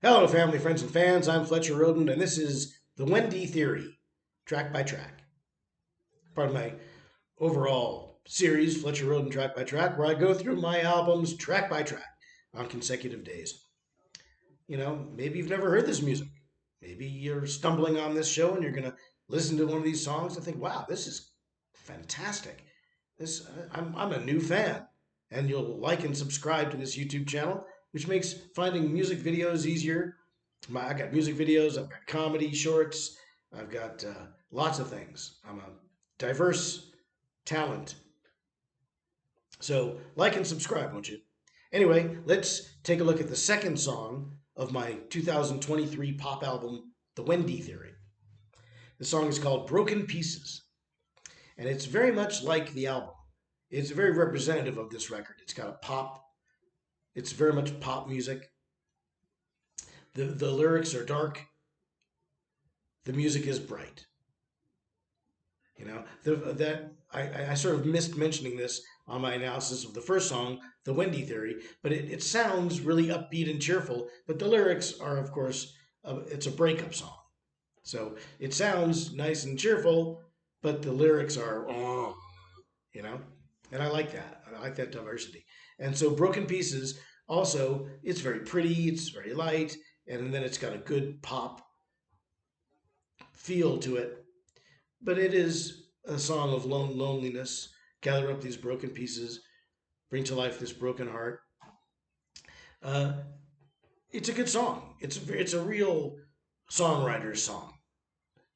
Hello, family, friends, and fans. I'm Fletcher Rhoden, and this is the Wendy Theory, track by track. Part of my overall series, Fletcher Rhoden Track by Track, where I go through my albums track by track on consecutive days. Maybe you've never heard this music. Maybe you're stumbling on this show and you're going to listen to one of these songs and think, wow, this is fantastic. I'm a new fan. And you'll like and subscribe to this YouTube channel, which makes finding music videos easier. I got music videos, I've got comedy shorts, I've got lots of things. I'm a diverse talent. So like and subscribe, won't you? Anyway, let's take a look at the second song of my 2023 pop album, The Wendy Theory. The song is called Broken Pieces, and it's very much like the album. It's very representative of this record. It's got a pop, it's very much pop music. The lyrics are dark, the music is bright. I sort of missed mentioning this on my analysis of the first song, The Wendy Theory, but it sounds really upbeat and cheerful, but the lyrics are, of course, it's a breakup song. So it sounds nice and cheerful, but the lyrics are, oh, you know, and I like that. I like that diversity. And so Broken Pieces also, it's very pretty, it's very light, and then it's got a good pop feel to it. But it is a song of loneliness. Gather up these broken pieces, bring to life this broken heart. Uh, it's a good song. It's a real songwriter's song.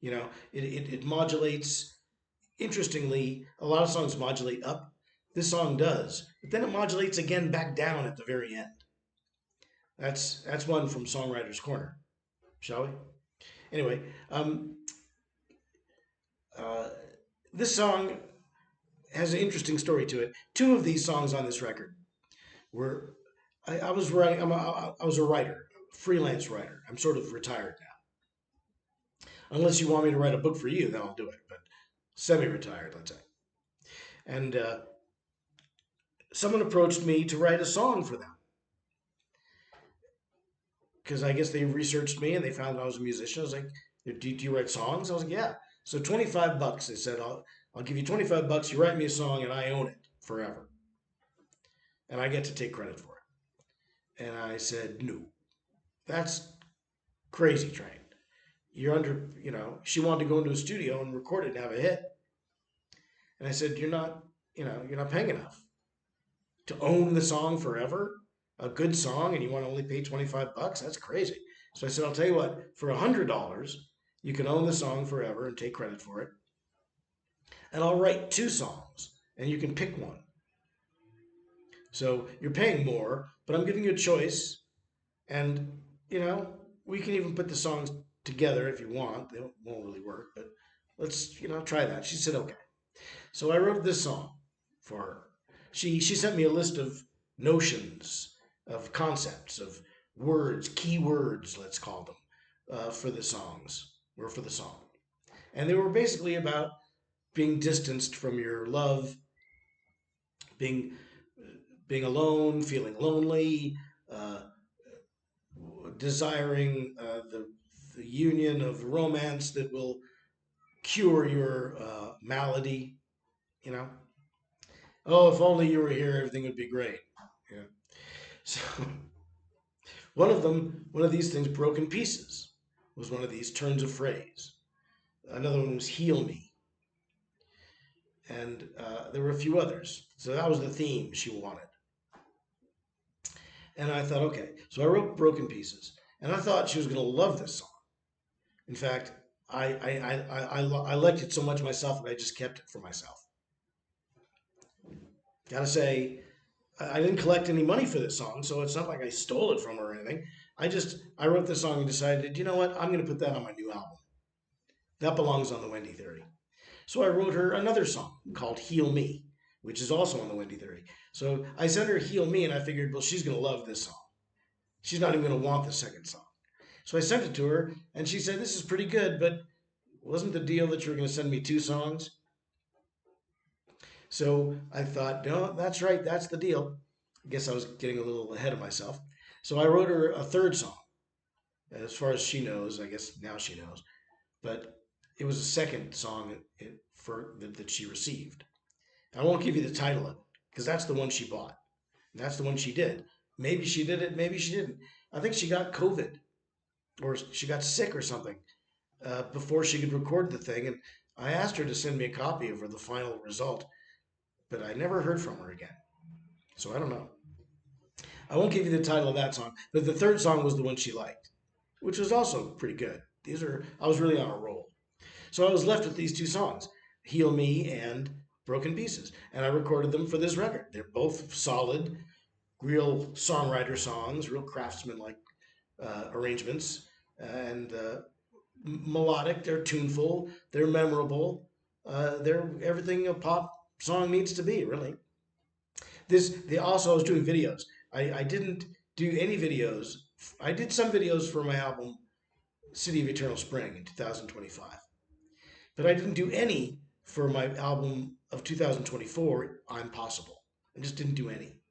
It modulates. Interestingly, a lot of songs modulate up. This song does, but then it modulates again back down at the very end. That's one from Songwriter's Corner, shall we? Anyway, uh, this song has an interesting story to it. Two of these songs on this record were I was writing. I was a writer, freelance writer. I'm sort of retired now. Unless you want me to write a book for you, then I'll do it. But semi-retired, let's say. And someone approached me to write a song for them because I guess they researched me and they found I was a musician. I was like, do you write songs? I was like, yeah. So $25. They said, I'll give you $25. You write me a song and I own it forever, and I get to take credit for it. And I said, no, that's crazy train. You're under, she wanted to go into a studio and record it and have a hit. And I said, you're not paying enough to own the song forever, a good song, and you want to only pay $25? That's crazy. So I said, I'll tell you what, for $100, you can own the song forever and take credit for it. And I'll write two songs and you can pick one. So you're paying more, but I'm giving you a choice. And, we can even put the songs together if you want. They won't really work, but let's, try that. She said, okay. So I wrote this song for her. She sent me a list of notions, of concepts, of words, key words, let's call them, for the songs, or for the song. And they were basically about being distanced from your love, being being alone, feeling lonely, uh, desiring the union of romance that will cure your malady. You know, oh, if only you were here, everything would be great. Yeah. So one of these things, broken pieces, was one of these turns of phrase. Another one was heal me, and there were a few others. So that was the theme she wanted. And I thought, okay. So I wrote broken pieces, and I thought she was going to love this song. In fact, I liked it so much myself that I just kept it for myself. Gotta say, I didn't collect any money for this song, so it's not like I stole it from her or anything. I wrote this song and decided, you know what, I'm going to put that on my new album. That belongs on the Wendy Theory. So I wrote her another song called Heal Me, which is also on the Wendy Theory. So I sent her Heal Me, and I figured, well, she's going to love this song. She's not even going to want the second song. So I sent it to her, and she said, this is pretty good, but wasn't the deal that you were going to send me two songs? So I thought, no, that's right, that's the deal. I guess I was getting a little ahead of myself. So I wrote her a third song, As far as she knows, I guess now she knows. But it was the second song that she received. I won't give you the title of it because that's the one she bought. And that's the one she did. Maybe she did it, maybe she didn't. I think she got COVID or she got sick or something before she could record the thing. And I asked her to send me a copy of the final result, but I never heard from her again. So I don't know. I won't give you the title of that song, but the third song was the one she liked, which was also pretty good. I was really on a roll. So I was left with these two songs, Heal Me and Broken Pieces. And I recorded them for this record. They're both solid, real songwriter songs, real craftsman like arrangements, and melodic. They're tuneful, they're memorable, they're everything a pop song needs to be, really. I was doing videos. I didn't do any videos. I did some videos for my album City of Eternal Spring in 2025. But I didn't do any for my album of 2024, I'm Possible. I just didn't do any.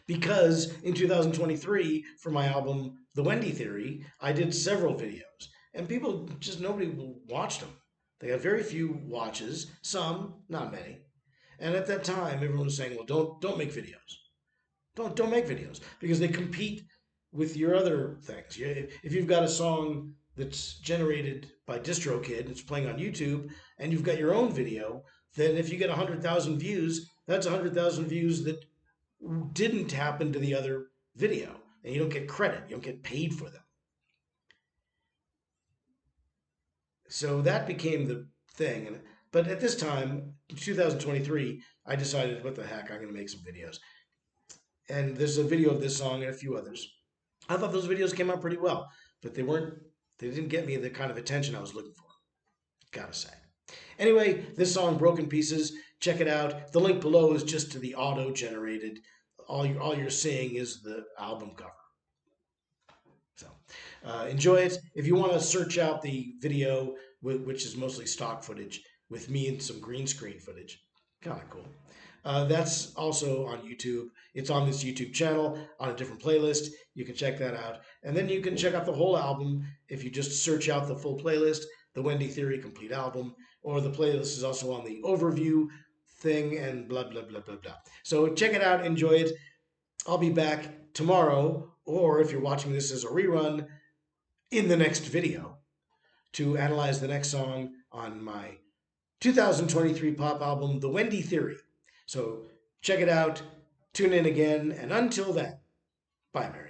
Because in 2023, for my album, The Wendy Theory, I did several videos. And nobody watched them. They got very few watches, some, not many. And at that time, everyone was saying, well, don't make videos. Don't make videos because they compete with your other things. If you've got a song that's generated by DistroKid and it's playing on YouTube, and you've got your own video, then if you get 100,000 views, that's 100,000 views that didn't happen to the other video, and you don't get credit. You don't get paid for them. So that became the thing. But at this time, 2023, I decided, what the heck, I'm going to make some videos. And there's a video of this song and a few others. I thought those videos came out pretty well, but they didn't get me the kind of attention I was looking for. Gotta say. Anyway, this song, Broken Pieces, check it out. The link below is just to the auto-generated. All you're seeing is the album cover. So enjoy it. If you want to search out the video, which is mostly stock footage, with me and some green screen footage, kind of cool. That's also on YouTube. It's on this YouTube channel on a different playlist. You can check that out. And then you can check out the whole album if you just search out the full playlist, the Wendy Theory Complete Album, or the playlist is also on the overview thing and blah, blah, blah, blah, blah. So check it out. Enjoy it. I'll be back tomorrow, or if you're watching this as a rerun, in the next video to analyze the next song on my 2023 pop album, The Wendy Theory. So check it out, tune in again, and until then, bye, Mary.